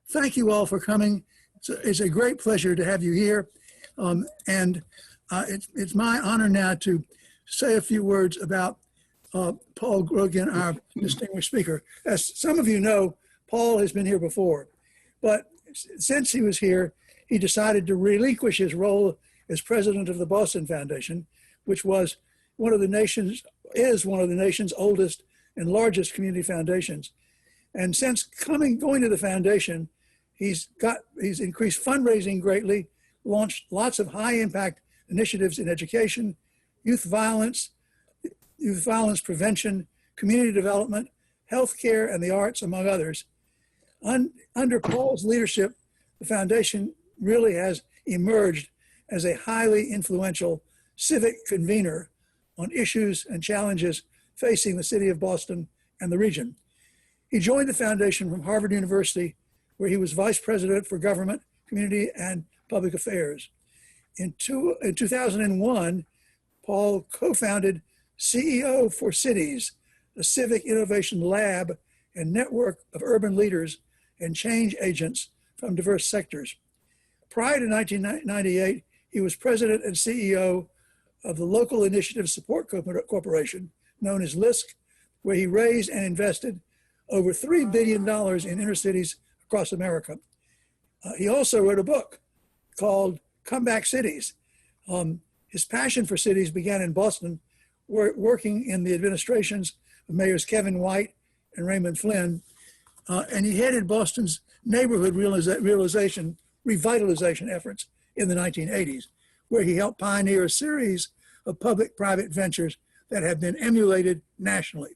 thank you all for coming. It's a great pleasure to have you here. It's my honor now to say a few words about Paul Grogan, our distinguished speaker. As some of you know, Paul has been here before, but since he was here, he decided to relinquish his role as president of the Boston Foundation, which is one of the nation's oldest and largest community foundations. And since going to the foundation, he's increased fundraising greatly, launched lots of high impact initiatives in education, youth violence prevention, community development, healthcare, and the arts, among others. Under Paul's leadership, the foundation really has emerged as a highly influential civic convener on issues and challenges facing the city of Boston and the region. He joined the foundation from Harvard University, where he was vice president for government, community, and public affairs. In 2001, Paul co-founded CEO for Cities, a civic innovation lab and network of urban leaders and change agents from diverse sectors. Prior to 1998, he was president and CEO of the Local Initiative Support Corporation, known as LISC, where he raised and invested over $3 billion in inner cities across America. He also wrote a book called Comeback Cities. His passion for cities began in Boston, working in the administrations of mayors Kevin White and Raymond Flynn, and he headed Boston's neighborhood revitalization efforts in the 1980s, where he helped pioneer a series of public-private ventures that have been emulated nationally.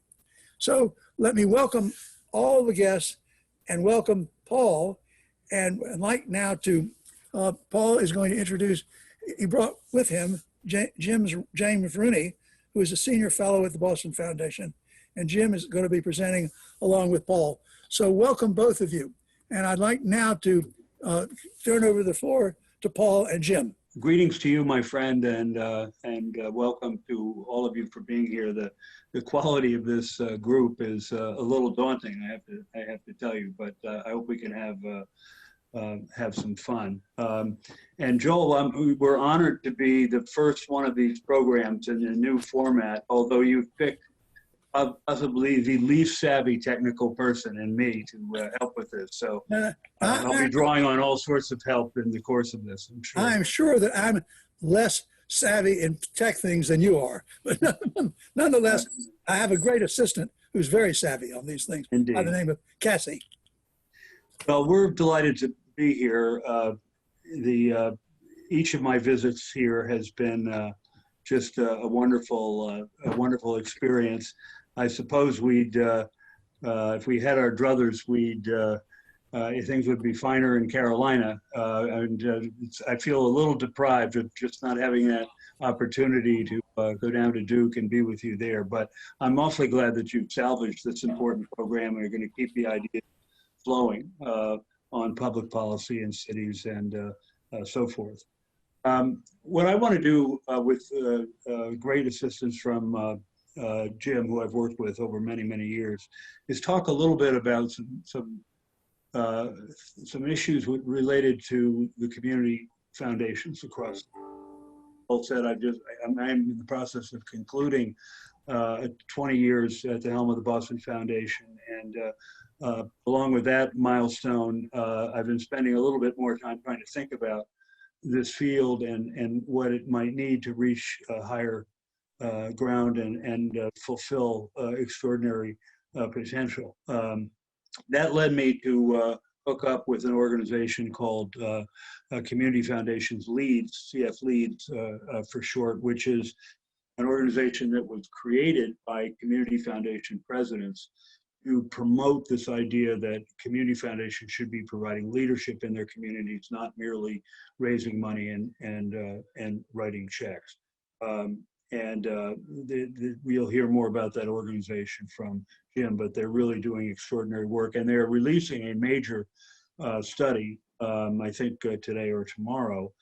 So let me welcome all the guests and welcome Paul. And I'd like now to, Paul is going to introduce, he brought with him James Rooney, who is a senior fellow at the Boston Foundation. And Jim is going to be presenting along with Paul. So welcome both of you. And I'd like now to turn over the floor to Paul and Jim. Greetings to you, my friend, and welcome to all of you for being here. The quality of this group is a little daunting, I have to tell you, but I hope we can have some fun. And Joel, we're honored to be the first one of these programs in a new format, although you've picked possibly the least savvy technical person in me to help with this. So I'll be drawing on all sorts of help in the course of this, I'm sure. I'm sure that I'm less savvy in tech things than you are, but nonetheless, I have a great assistant who's very savvy on these things. Indeed. By the name of Cassie. Well, we're delighted to be here. Each of my visits here has been just a wonderful experience. I suppose we'd, if we had our druthers, things would be finer in Carolina. I feel a little deprived of just not having that opportunity to go down to Duke and be with you there. But I'm awfully glad that you've salvaged this important program and are going to keep the ideas flowing on public policy in cities and so forth. What I want to do with great assistance from Jim, who I've worked with over many, many years, is talk a little bit about some issues related to the community foundations across. Paul said I'm in the process of concluding 20 years at the helm of the Boston Foundation, and along with that milestone, I've been spending a little bit more time trying to think about this field and what it might need to reach higher ground and fulfill extraordinary potential. That led me to hook up with an organization called Community Foundations Leads, CF Leads for short, which is an organization that was created by community foundation presidents to promote this idea that community foundations should be providing leadership in their communities, not merely raising money and writing checks. We'll hear more about that organization from Jim, but they're really doing extraordinary work, and they're releasing a major study, I think today or tomorrow,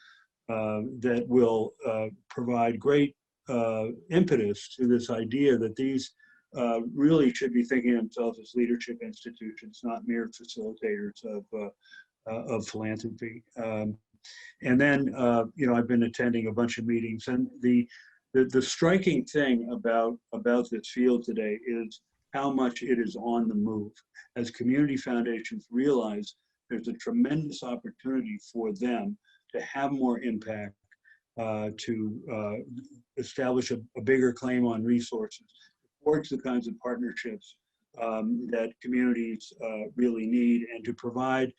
that will provide great impetus to this idea that these really should be thinking of themselves as leadership institutions, not mere facilitators of philanthropy. And then, I've been attending a bunch of meetings, and the striking thing about this field today is how much it is on the move. As community foundations realize there's a tremendous opportunity for them to have more impact, to establish a bigger claim on resources, forge the kinds of partnerships that communities really need, and to provide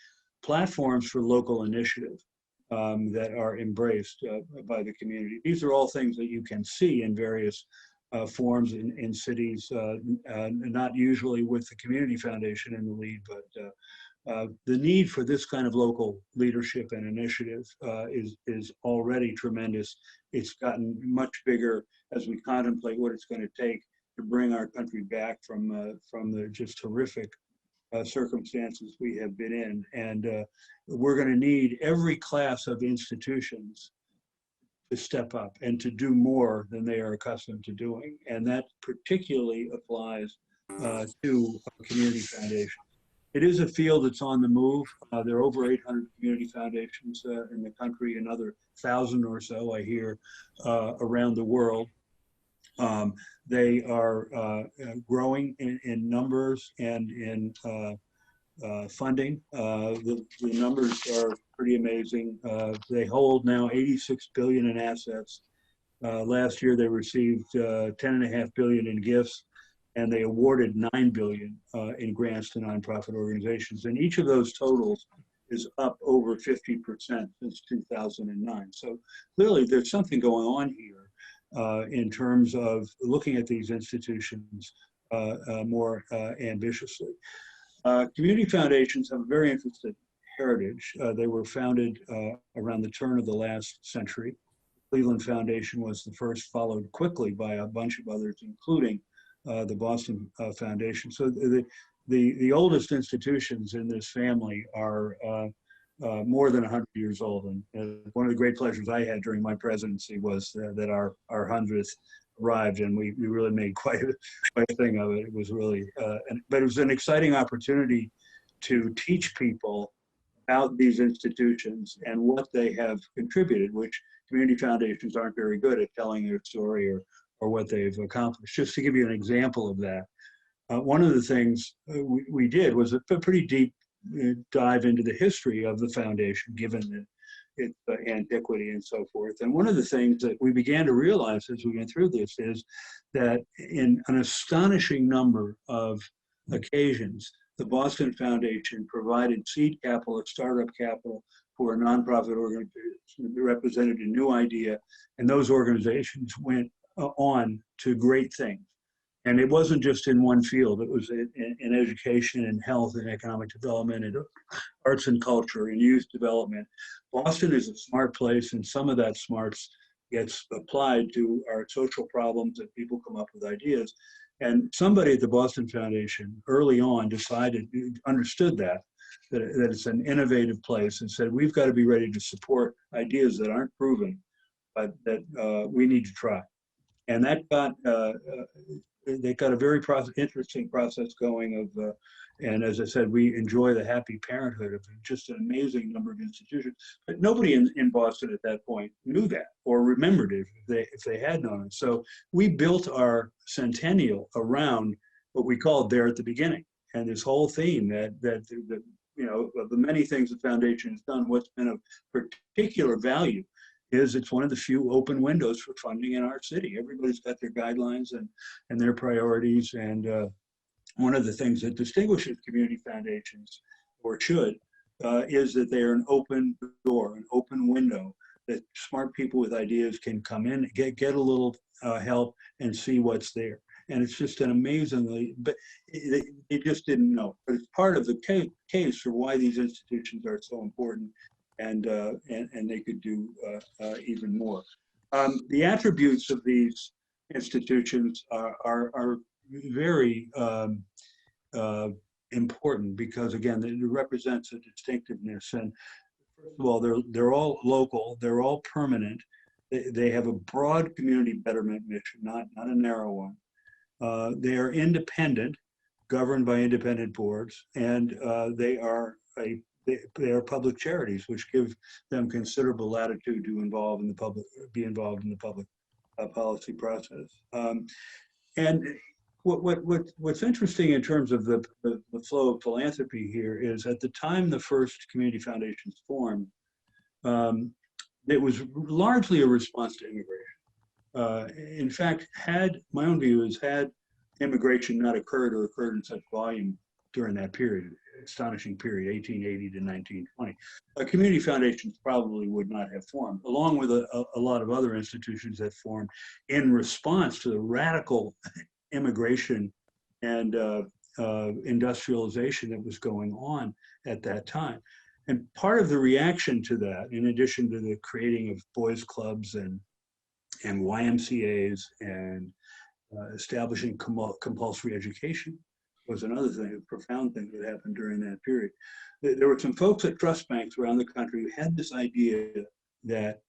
platforms for local initiative that are embraced by the community. These are all things that you can see in various forms in cities, not usually with the community foundation in the lead, but the need for this kind of local leadership and initiative is already tremendous. It's gotten much bigger as we contemplate what it's going to take to bring our country back from the just horrific circumstances we have been in. And we're going to need every class of institutions to step up and to do more than they are accustomed to doing. And that particularly applies to community foundations. It is a field that's on the move. There are over 800 community foundations in the country, another 1,000 or so, I hear, around the world. They are growing in numbers and in funding. The numbers are pretty amazing. They hold now 86 billion in assets. Last year they received 10.5 billion in gifts, and they awarded 9 billion in grants to nonprofit organizations. And each of those totals is up over 50% since 2009. So clearly there's something going on here in terms of looking at these institutions more ambitiously. Community foundations have a very interesting heritage. They were founded around the turn of the last century. Cleveland Foundation was the first, followed quickly by a bunch of others, including the Boston Foundation. So the oldest institutions in this family are more than 100 years old. And one of the great pleasures I had during my presidency was that our 100th arrived, and we really made quite a thing of it. It was really, but it was an exciting opportunity to teach people about these institutions and what they have contributed, which community foundations aren't very good at telling their story or what they've accomplished. Just to give you an example of that, one of the things we did was a pretty deep dive into the history of the foundation, given its antiquity and so forth. And one of the things that we began to realize as we went through this is that in an astonishing number of occasions, the Boston Foundation provided seed capital, startup capital, for a nonprofit organization that represented a new idea, and those organizations went on to great things. And it wasn't just in one field. It was in education and health and economic development and arts and culture and youth development. Boston is a smart place, and some of that smarts gets applied to our social problems, and people come up with ideas. And somebody at the Boston Foundation early on understood that it's an innovative place, and said, we've got to be ready to support ideas that aren't proven, but that we need to try. And that got, they got a very interesting process going of, and as I said, we enjoy the happy parenthood of just an amazing number of institutions. But nobody in Boston at that point knew that or remembered it if they had known it. So we built our centennial around what we called There at the Beginning. And this whole theme that of the many things the foundation has done, what's been of particular value is it's one of the few open windows for funding in our city. Everybody's got their guidelines and their priorities. And one of the things that distinguishes community foundations, or should, is that they are an open door, an open window that smart people with ideas can come in, get a little help and see what's there. And it's just an amazingly, but they just didn't know. But it's part of the case for why these institutions are so important, and they could do even more. The attributes of these institutions are very important, because again, it represents a distinctiveness. And first of all, they're all local, they're all permanent. They have a broad community betterment mission, not a narrow one. They are independent, governed by independent boards, and they are public charities, which give them considerable latitude to be involved in the public policy process. And what's interesting in terms of the flow of philanthropy here is, at the time the first community foundations formed, it was largely a response to immigration. In fact, my own view is, had immigration not occurred, or occurred in such volume during that period, astonishing period, 1880 to 1920, community foundations probably would not have formed, along with a lot of other institutions that formed in response to the radical immigration and industrialization that was going on at that time. And part of the reaction to that, in addition to the creating of boys' clubs and YMCAs and establishing compulsory education, was another thing, a profound thing that happened during that period. There were some folks at trust banks around the country who had this idea that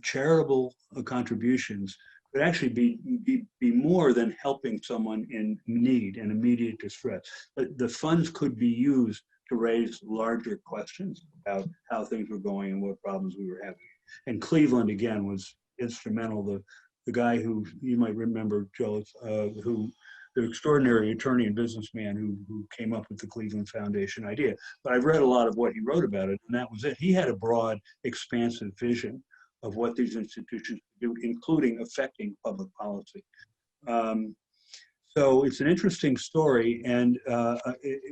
charitable contributions could actually be more than helping someone in need and immediate distress. The funds could be used to raise larger questions about how things were going and what problems we were having. And Cleveland, again, was instrumental. The guy who you might remember, Joe, the extraordinary attorney and businessman who came up with the Cleveland Foundation idea. But I've read a lot of what he wrote about it, and that was it. He had a broad, expansive vision of what these institutions do, including affecting public policy. So it's an interesting story, and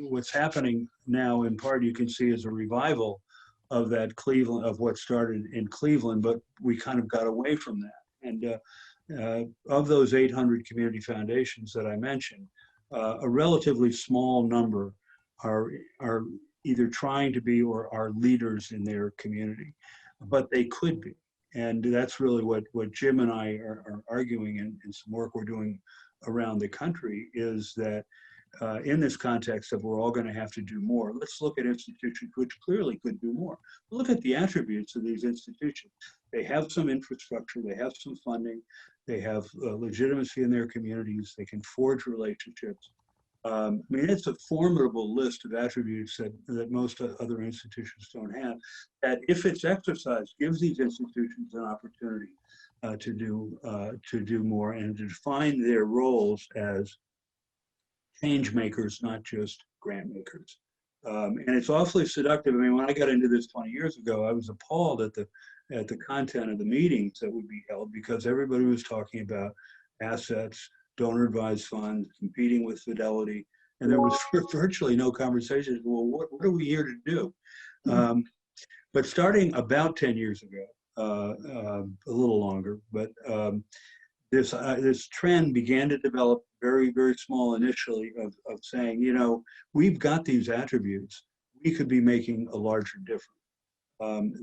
what's happening now, in part, you can see, is a revival of that Cleveland, of what started in Cleveland, but we kind of got away from that. And of those 800 community foundations that I mentioned, a relatively small number are either trying to be or are leaders in their community, but they could be. And that's really what Jim and I are arguing in some work we're doing around the country, is that in this context of we're all going to have to do more, let's look at institutions which clearly could do more. Look at the attributes of these institutions. They have some infrastructure, they have some funding, they have legitimacy in their communities, they can forge relationships. I mean, it's a formidable list of attributes that most other institutions don't have, that if it's exercised, gives these institutions an opportunity to do more and to define their roles as change makers, not just grant makers. And it's awfully seductive. I mean, when I got into this 20 years ago, I was appalled at the content of the meetings that would be held, because everybody was talking about assets, donor advised funds, competing with Fidelity, and there was virtually no conversation. Well, what are we here to do? But starting about 10 years ago, a little longer, but this trend began to develop, very, very small initially, of saying, you know, we've got these attributes, we could be making a larger difference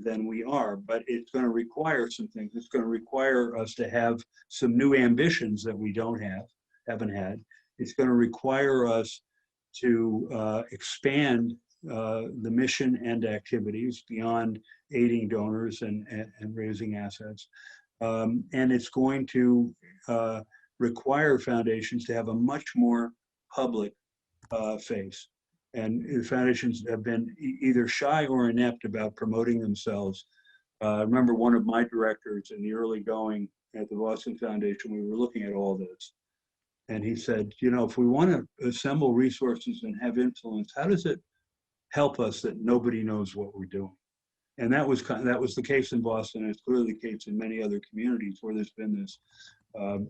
than we are, but it's going to require some things. It's going to require us to have some new ambitions that we haven't had. It's going to require us to expand the mission and activities beyond aiding donors and raising assets. And it's going to require foundations to have a much more public face. And foundations have been either shy or inept about promoting themselves. I remember one of my directors in the early going at the Boston Foundation, we were looking at all this. And he said, you know, if we want to assemble resources and have influence, how does it help us that nobody knows what we're doing? And that was the case in Boston, and it's clearly the case in many other communities where there's been this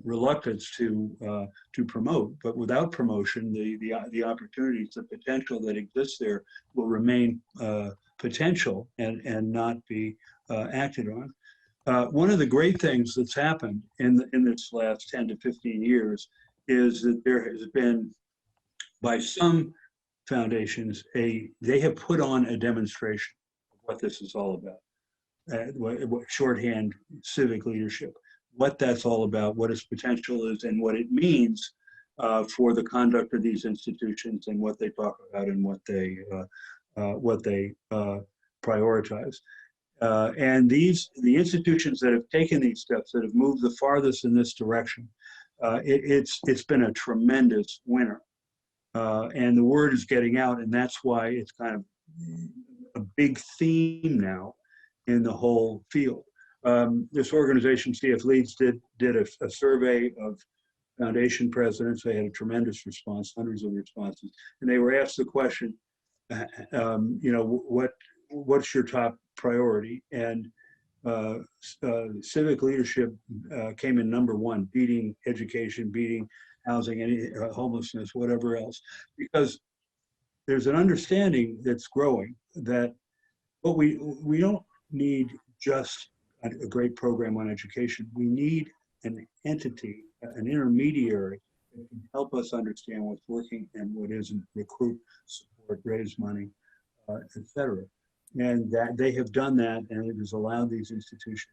reluctance to promote. But without promotion, the opportunities, the potential that exists there will remain potential and not be acted on. One of the great things that's happened in this last 10 to 15 years is that there has been, by some foundations, they have put on a demonstration of what this is all about. What shorthand civic leadership, what that's all about, what its potential is, and what it means for the conduct of these institutions, and what they talk about and what they prioritize. And the institutions that have taken these steps, that have moved the farthest in this direction, it's been a tremendous winner. And the word is getting out, and that's why it's kind of a big theme now in the whole field. This organization, CF Leads, did a survey of foundation presidents. They had a tremendous response, hundreds of responses, and they were asked the question, what's your top priority? And civic leadership came in number one, beating education, beating housing, any homelessness, whatever else, because there's an understanding that's growing that we don't need just a great program on education. We need an entity, an intermediary that can help us understand what's working and what isn't, recruit, support, raise money, et cetera. And that they have done that, and it has allowed these institutions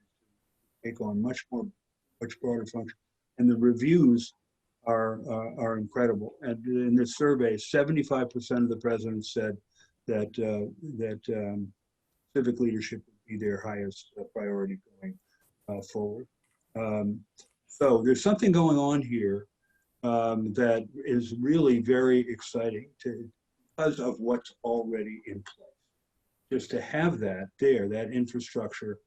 to take on much broader function. And the reviews are incredible. And in this survey, 75% of the presidents said that civic leadership would be their highest priority going forward. So there's something going on here that is really very exciting because of what's already in place. Just to have that there, that infrastructure,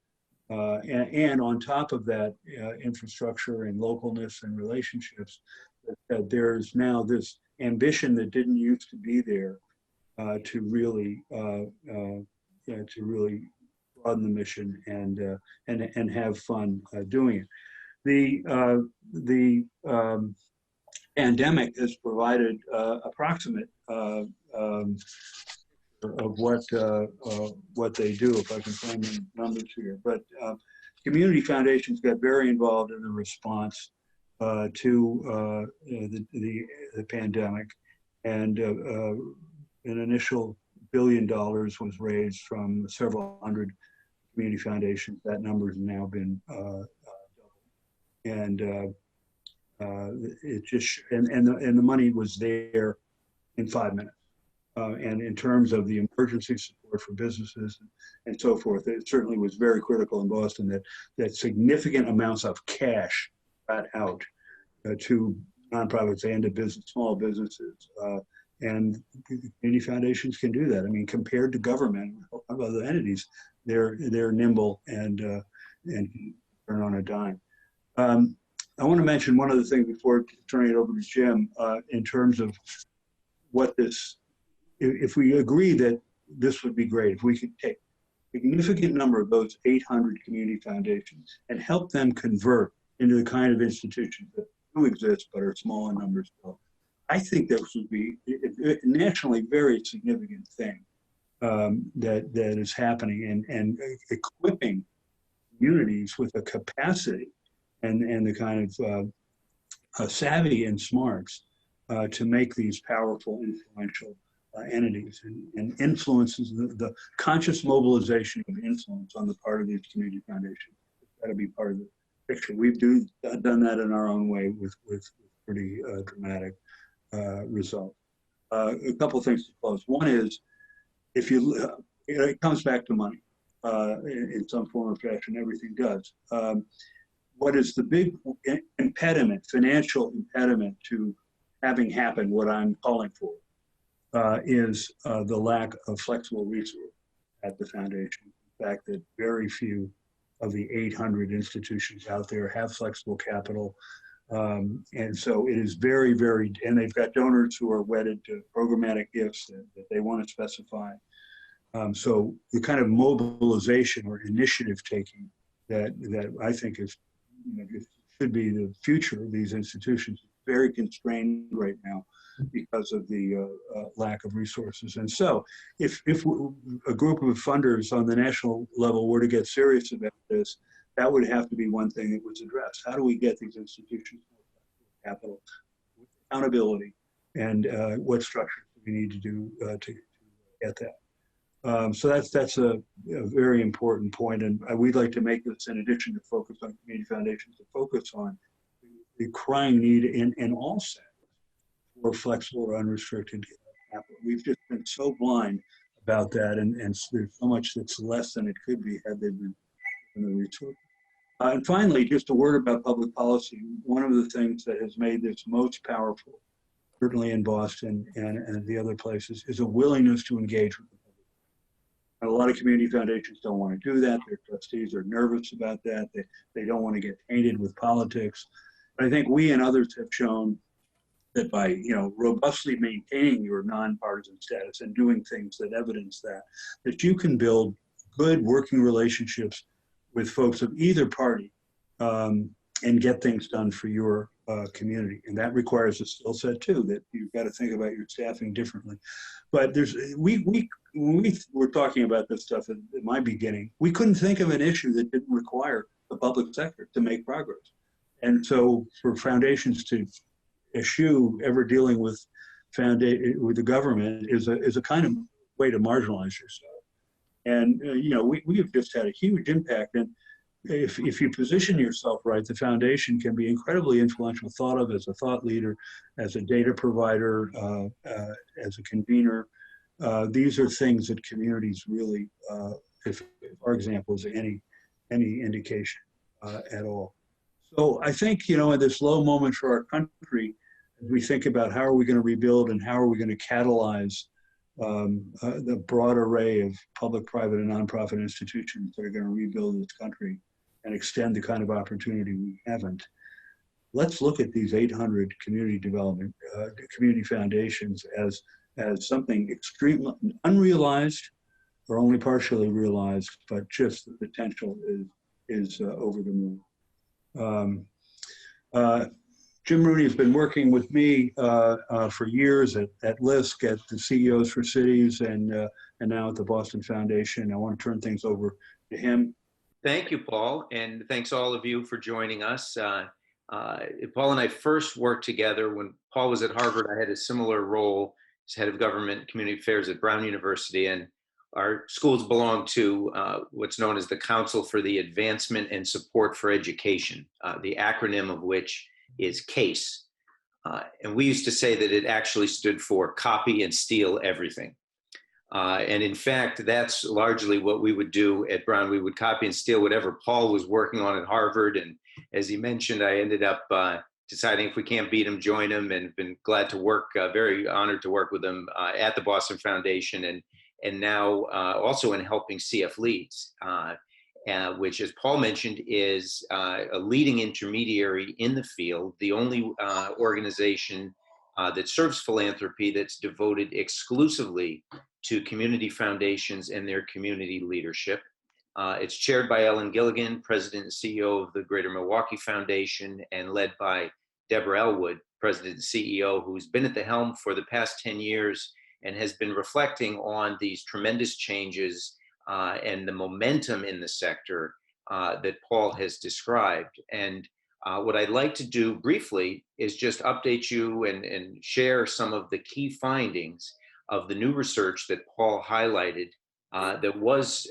and on top of that infrastructure and localness and relationships, that there's now this ambition that didn't used to be there to really broaden the mission and have fun doing it. The pandemic has provided approximate of what they do, if I can find the numbers here. But community foundations got very involved in the response to the pandemic, and an initial $1 billion was raised from several hundred community foundations. That number has now been doubled, and it just and the money was there in 5 minutes. And in terms of the emergency support for businesses and so forth, it certainly was very critical in Boston that significant amounts of cash got out to nonprofits and to small businesses. And community foundations can do that. I mean, compared to government, other entities, they're nimble and turn on a dime. I want to mention one other thing before turning it over to Jim, in terms of what this. If we agree that this would be great, if we could take a significant number of those 800 community foundations and help them convert into the kind of institutions that do exist but are small in numbers still, I think this would be a nationally very significant thing that is happening, and equipping communities with a capacity and the kind of savvy and smarts to make these powerful, influential entities and influences, the conscious mobilization of influence on the part of these community foundations. It's got to be part of the picture. We've done that in our own way with pretty dramatic results. A couple of things to close. One is, it comes back to money in some form or fashion. Everything does. What is the big impediment, financial impediment to having happened what I'm calling for? Is the lack of flexible resources at the foundation. The fact that very few of the 800 institutions out there have flexible capital. And so it is very, very, and they've got donors who are wedded to programmatic gifts that they want to specify. So the kind of mobilization or initiative taking that I think is, should be the future of these institutions, is very constrained right now because of the lack of resources. And so if a group of funders on the national level were to get serious about this, that would have to be one thing that was addressed. How do we get these institutions more capital, accountability, and what structures do we need to do to get that? So that's a very important point, and we'd like to make this, in addition to focus on community foundations, to focus on the crying need in all settings for flexible or unrestricted capital. We've just been so blind about that, and there's so much that's less than it could be had they been given the resources. And finally, just a word about public policy. One of the things that has made this most powerful, certainly in Boston and the other places, is a willingness to engage with the public. And a lot of community foundations don't want to do that. Their trustees are nervous about that. They don't want to get tainted with politics. But I think we and others have shown that by robustly maintaining your nonpartisan status and doing things that evidence that you can build good working relationships with folks of either party and get things done for your community. And that requires a skill set too, that you've got to think about your staffing differently. But when we were talking about this stuff at my beginning, we couldn't think of an issue that didn't require the public sector to make progress. And so for foundations to eschew ever dealing with the government is a kind of way to marginalize yourself. And we have just had a huge impact. And if you position yourself right, the foundation can be incredibly influential, thought of as a thought leader, as a data provider, as a convener. These are things that communities really, if our example is any indication at all. So I think, at this low moment for our country, as we think about how are we going to rebuild and how are we going to catalyze the broad array of public, private, and nonprofit institutions that are going to rebuild this country and extend the kind of opportunity we haven't. Let's look at these 800 community development, community foundations as something extremely unrealized or only partially realized, but just the potential is over the moon. Jim Rooney has been working with me for years at LISC, at the CEOs for Cities, and now at the Boston Foundation. I want to turn things over to him. Thank you, Paul, and thanks all of you for joining us. Paul and I first worked together when Paul was at Harvard. I had a similar role as head of government community affairs at Brown University, and our schools belong to what's known as the Council for the Advancement and Support for Education, the acronym of which is CASE. And we used to say that it actually stood for copy and steal everything. And in fact, that's largely what we would do at Brown. We would copy and steal whatever Paul was working on at Harvard. And as he mentioned, I ended up deciding if we can't beat him, join him, and been glad to work, very honored to work with him at the Boston Foundation and now also in helping CF Leads. Which, as Paul mentioned, is a leading intermediary in the field, the only organization that serves philanthropy that's devoted exclusively to community foundations and their community leadership. It's chaired by Ellen Gilligan, President and CEO of the Greater Milwaukee Foundation, and led by Deborah Elwood, President and CEO, who's been at the helm for the past 10 years and has been reflecting on these tremendous changes and the momentum in the sector that Paul has described. And what I'd like to do briefly is just update you and share some of the key findings of the new research that Paul highlighted that was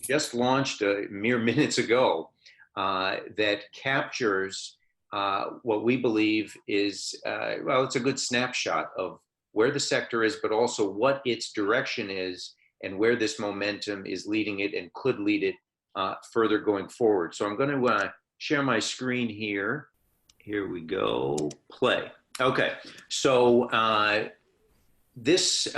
just launched mere minutes ago that captures what we believe is, it's a good snapshot of where the sector is, but also what its direction is and where this momentum is leading it and could lead it further going forward. So I'm going to share my screen here. Here we go. Play. Okay. So this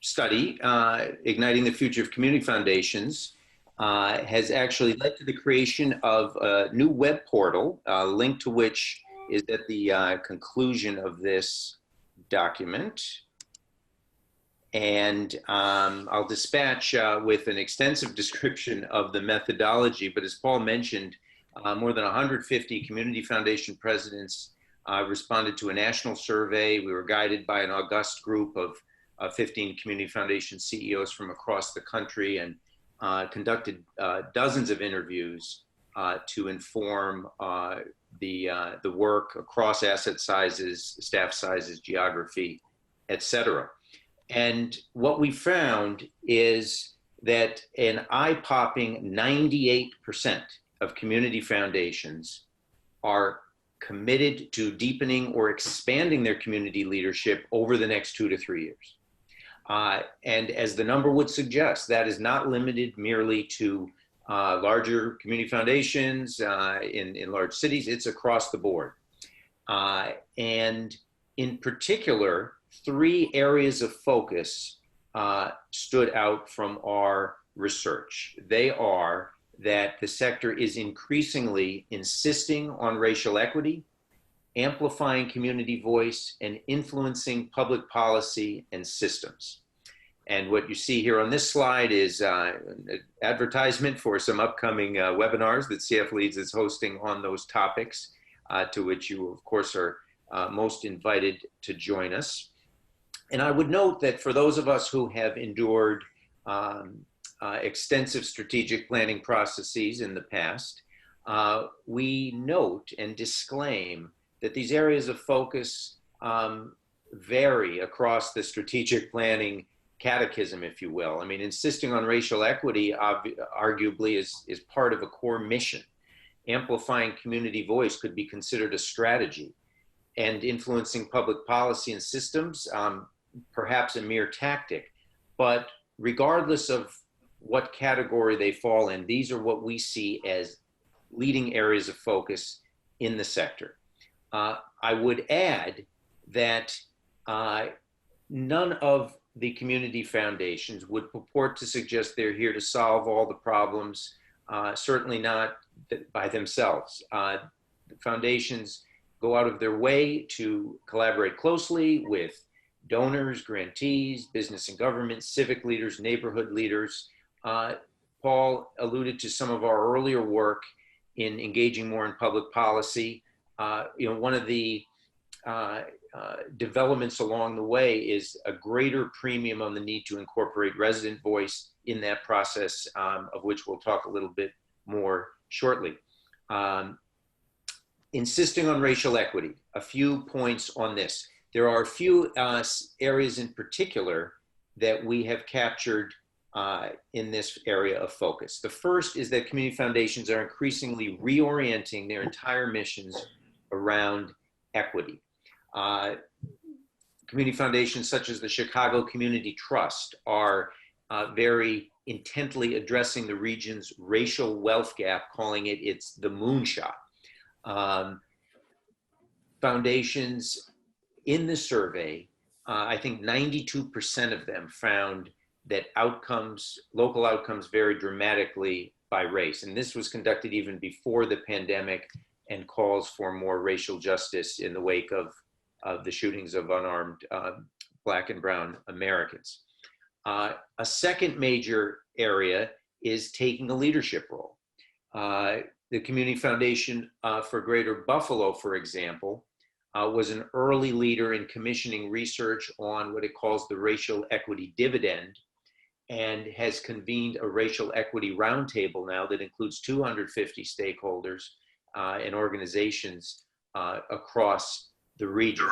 study, Igniting the Future of Community Foundations, has actually led to the creation of a new web portal, link to which is at the conclusion of this document. And I'll dispatch with an extensive description of the methodology, but as Paul mentioned, more than 150 community foundation presidents responded to a national survey. We were guided by an august group of 15 community foundation CEOs from across the country and conducted dozens of interviews to inform the work across asset sizes, staff sizes, geography, et cetera. And what we found is that an eye-popping 98% of community foundations are committed to deepening or expanding their community leadership over the next 2 to 3 years. And as the number would suggest, that is not limited merely to larger community foundations in large cities. It's across the board. And in particular, 3 areas of focus stood out from our research. They are that the sector is increasingly insisting on racial equity, amplifying community voice, and influencing public policy and systems. And what you see here on this slide is an advertisement for some upcoming webinars that CF Leads is hosting on those topics, to which you, of course, are most invited to join us. And I would note that for those of us who have endured extensive strategic planning processes in the past, we note and disclaim that these areas of focus vary across the strategic planning catechism, if you will. I mean, insisting on racial equity arguably is part of a core mission. Amplifying community voice could be considered a strategy, and influencing public policy and systems, perhaps a mere tactic. But regardless of what category they fall in, these are what we see as leading areas of focus in the sector. I would add that none of the community foundations would purport to suggest they're here to solve all the problems, certainly not by themselves. The foundations go out of their way to collaborate closely with donors, grantees, business and government, civic leaders, neighborhood leaders. Paul alluded to some of our earlier work in engaging more in public policy. One of the developments along the way is a greater premium on the need to incorporate resident voice in that process, of which we'll talk a little bit more shortly. Insisting on racial equity, a few points on this. There are a few areas in particular that we have captured in this area of focus. The first is that community foundations are increasingly reorienting their entire missions around equity. Community foundations such as the Chicago Community Trust are very intently addressing the region's racial wealth gap, calling it's the moonshot. Foundations in the survey, I think 92% of them found that local outcomes vary dramatically by race. And this was conducted even before the pandemic and calls for more racial justice in the wake of the shootings of unarmed Black and Brown Americans. A second major area is taking a leadership role. The Community Foundation for Greater Buffalo, for example, was an early leader in commissioning research on what it calls the racial equity dividend, and has convened a racial equity roundtable now that includes 250 stakeholders and organizations across the region.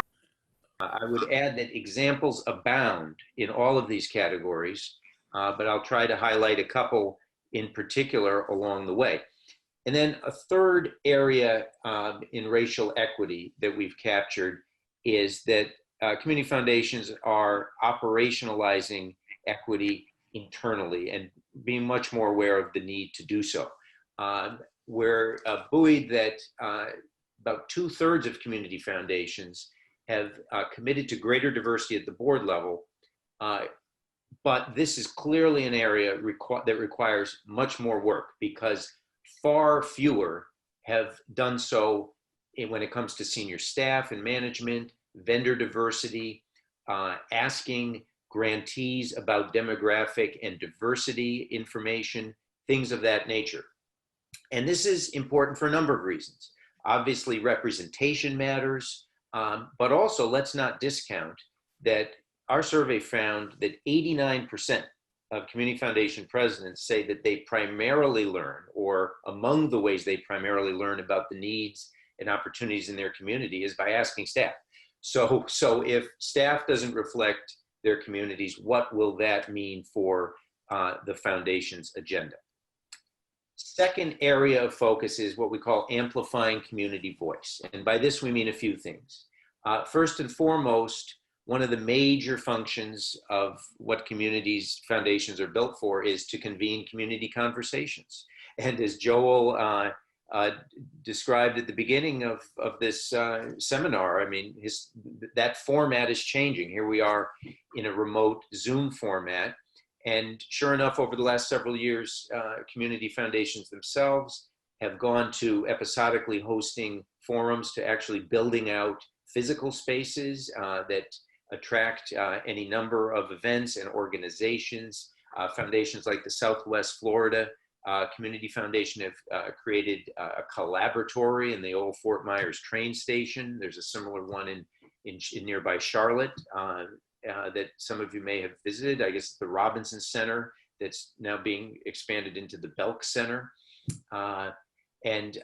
I would add that examples abound in all of these categories, but I'll try to highlight a couple in particular along the way. And then a third area in racial equity that we've captured is that community foundations are operationalizing equity internally and being much more aware of the need to do so. We're buoyed that about 2/3 of community foundations have committed to greater diversity at the board level, but this is clearly an area that requires much more work, because far fewer have done so when it comes to senior staff and management, vendor diversity, asking grantees about demographic and diversity information, things of that nature. And this is important for a number of reasons. Obviously, representation matters, but also let's not discount that our survey found that 89% of community foundation presidents say that they primarily learn, or among the ways they primarily learn about the needs and opportunities in their community is by asking staff. So if staff doesn't reflect their communities, what will that mean for the foundation's agenda? Second area of focus is what we call amplifying community voice. And by this, we mean a few things. First and foremost, one of the major functions of what communities foundations are built for is to convene community conversations. And as Joel described at the beginning of this seminar, I mean, that format is changing. Here we are in a remote Zoom format. And sure enough, over the last several years, community foundations themselves have gone to episodically hosting forums to actually building out physical spaces that attract any number of events and organizations. Foundations like the Southwest Florida Community Foundation have created a collaboratory in the old Fort Myers train station. There's a similar one in nearby Charlotte that some of you may have visited. I guess the Robinson Center that's now being expanded into the Belk Center. And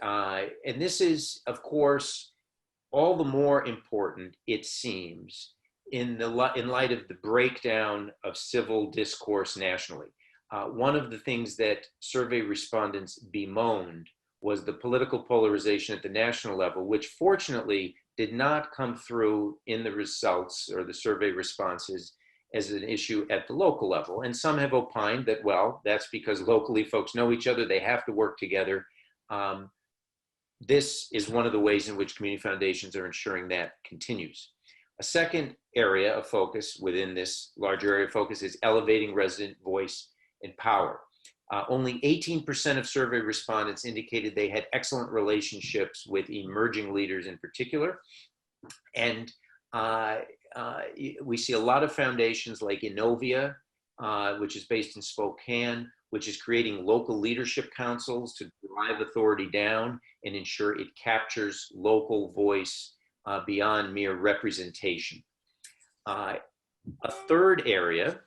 this is, of course, all the more important, it seems, in light of the breakdown of civil discourse nationally. One of the things that survey respondents bemoaned was the political polarization at the national level, which fortunately did not come through in the results or the survey responses as an issue at the local level. And some have opined that, well, that's because locally folks know each other, they have to work together. This is one of the ways in which community foundations are ensuring that continues. A second area of focus within this larger area of focus is elevating resident voice and power. Only 18% of survey respondents indicated they had excellent relationships with emerging leaders in particular. And we see a lot of foundations like Innovia, which is based in Spokane, which is creating local leadership councils to drive authority down and ensure it captures local voice beyond mere representation. A third area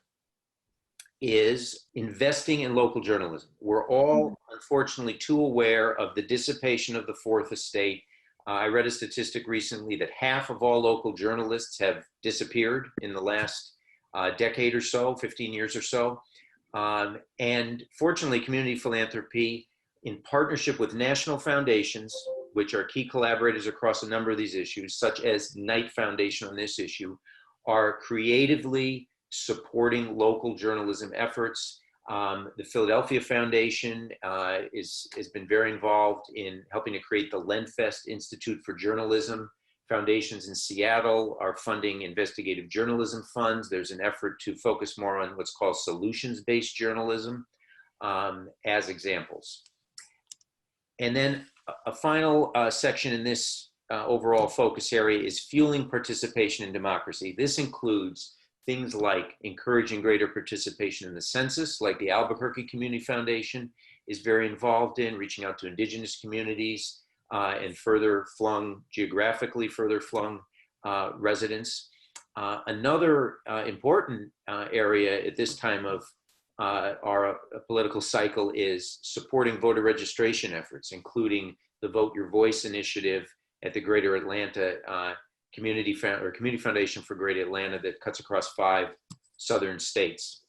is investing in local journalism. We're all, unfortunately, too aware of the dissipation of the fourth estate. I read a statistic recently that half of all local journalists have disappeared in the last decade or so, 15 years or so. And fortunately, community philanthropy, in partnership with national foundations, which are key collaborators across a number of these issues, such as Knight Foundation on this issue, are creatively supporting local journalism efforts. The Philadelphia Foundation has been very involved in helping to create the Lenfest Institute for Journalism. Foundations in Seattle are funding investigative journalism funds. There's an effort to focus more on what's called solutions-based journalism as examples. And then a final section in this overall focus area is fueling participation in democracy. This includes things like encouraging greater participation in the census, like the Albuquerque Community Foundation is very involved in, reaching out to indigenous communities and geographically further flung residents. Another important area at this time of our political cycle is supporting voter registration efforts, including the Vote Your Voice initiative at the Greater Atlanta Community Foundation for Greater Atlanta that cuts across 5 southern states.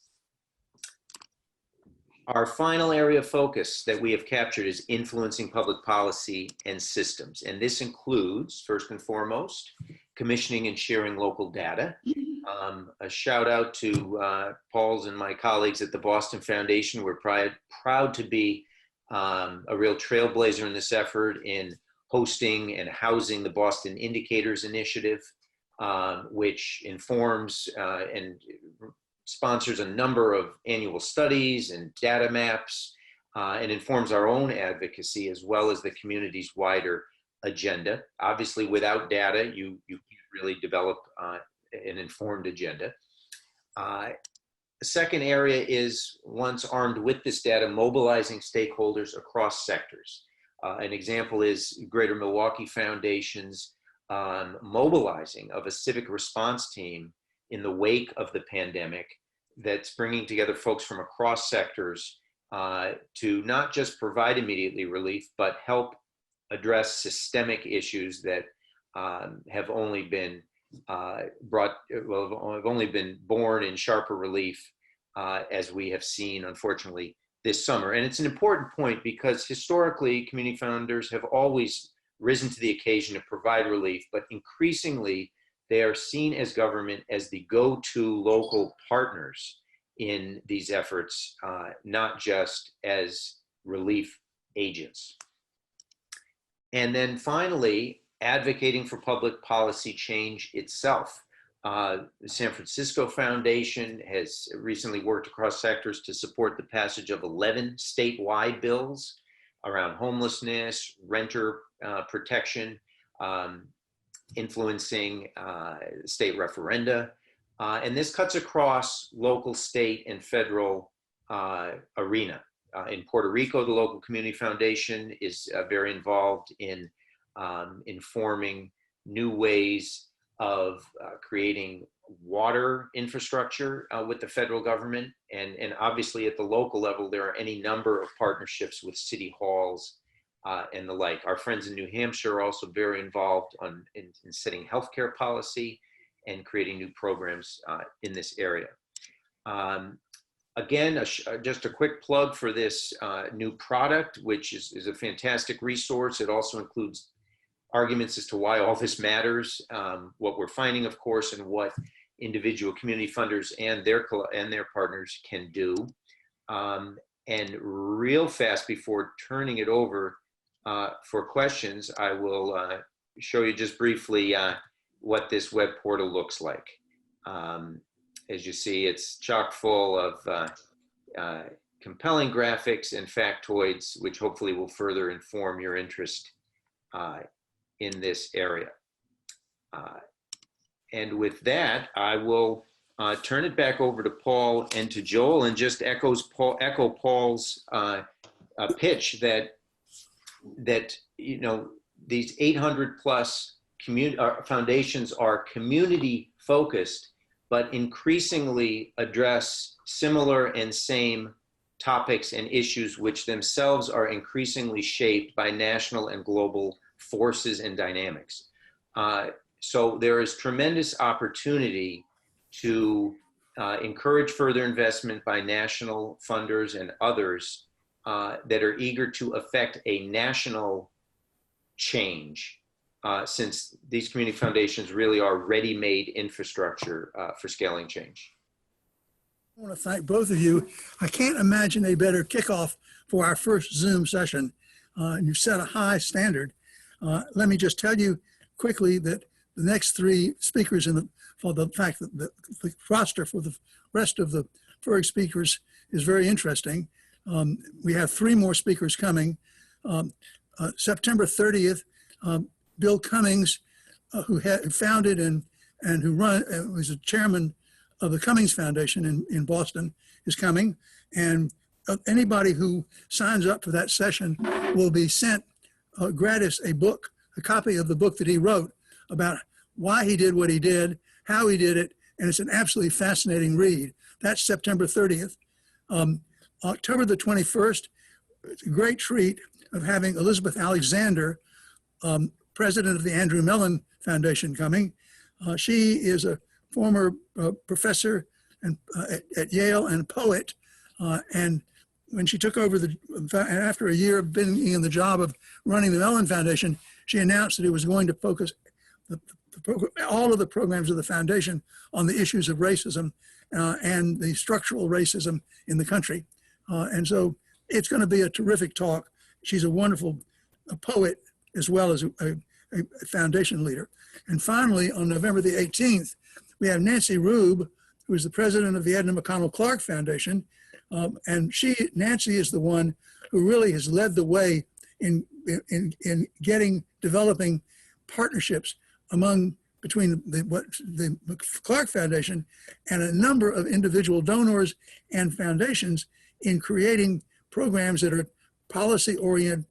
Our final area of focus that we have captured is influencing public policy and systems. And this includes, first and foremost, commissioning and sharing local data. A shout out to Paul's and my colleagues at the Boston Foundation. We're proud to be a real trailblazer in this effort in hosting and housing the Boston Indicators Initiative, which informs and sponsors a number of annual studies and data maps and informs our own advocacy as well as the community's wider agenda. Obviously, without data, you can't really develop an informed agenda. The second area is, once armed with this data, mobilizing stakeholders across sectors. An example is Greater Milwaukee Foundation's mobilizing of a civic response team in the wake of the pandemic that's bringing together folks from across sectors to not just provide immediate relief, but help address systemic issues that have only been born in sharper relief as we have seen, unfortunately, this summer. And it's an important point because historically, community founders have always risen to the occasion to provide relief, but increasingly they are seen as government as the go-to local partners in these efforts, not just as relief agents. And then finally, advocating for public policy change itself. The San Francisco Foundation has recently worked across sectors to support the passage of 11 statewide bills around homelessness, renter protection, influencing state referenda. And this cuts across local, state, and federal arena. In Puerto Rico, the local community foundation is very involved in informing new ways of creating water infrastructure with the federal government. And obviously at the local level, there are any number of partnerships with city halls and the like. Our friends in New Hampshire are also very involved in setting healthcare policy and creating new programs in this area. Again, just a quick plug for this new product, which is a fantastic resource. It also includes arguments as to why all this matters, what we're finding, of course, and what individual community funders and their partners can do. And real fast, before turning it over for questions, I will show you just briefly what this web portal looks like. As you see, it's chock full of compelling graphics and factoids, which hopefully will further inform your interest in this area. And with that, I will turn it back over to Paul and to Joel, and just echo Paul's pitch that you know, these 800 plus foundations are community focused, but increasingly address similar and same topics and issues which themselves are increasingly shaped by national and global forces and dynamics. So there is tremendous opportunity to encourage further investment by national funders and others that are eager to affect a national change, since these community foundations really are ready-made infrastructure for scaling change. I want to thank both of you. I can't imagine a better kickoff for our first Zoom session. You've set a high standard. Let me just tell you quickly that the next three speakers, for the fact that the roster for the rest of the FIRG speakers is very interesting. We have three more speakers coming. September 30th, Bill Cummings, who founded and who was the chairman of the Cummings Foundation in Boston, is coming. And anybody who signs up for that session will be sent gratis a copy of the book that he wrote about why he did what he did, how he did it, and it's an absolutely fascinating read. That's September 30th. October the 21st, it's a great treat of having Elizabeth Alexander, president of the Andrew Mellon Foundation, coming. She is a former professor at Yale and poet, and when she took over after a year of being in the job of running the Mellon Foundation, she announced that it was going to focus all of the programs of the foundation on the issues of racism and the structural racism in the country. And so it's going to be a terrific talk. She's a wonderful poet as well as a foundation leader. And finally, on November the 18th, we have Nancy Rube, who is the president of the Edna McConnell Clark Foundation. And Nancy is the one who really has led the way in developing partnerships between the Clark Foundation and a number of individual donors and foundations in creating programs that are policy-oriented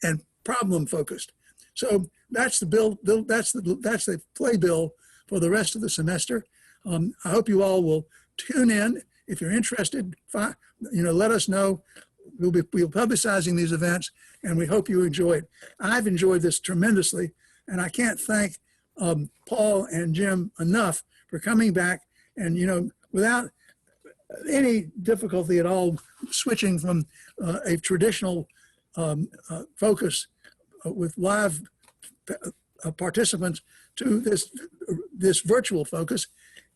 and problem-focused. So that's the bill. That's the playbill for the rest of the semester. I hope you all will tune in. If you're interested, let us know. We'll be publicizing these events, and we hope you enjoy it. I've enjoyed this tremendously, and I can't thank Paul and Jim enough for coming back and, without any difficulty at all, switching from a traditional focus with live participants to this virtual focus,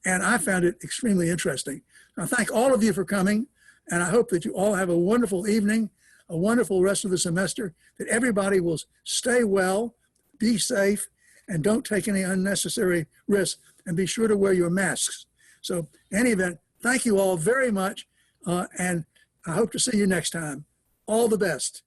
and I found it extremely interesting. I thank all of you for coming, and I hope that you all have a wonderful evening, a wonderful rest of the semester, that everybody will stay well, be safe, and don't take any unnecessary risks, and be sure to wear your masks. So in any event, thank you all very much, and I hope to see you next time. All the best.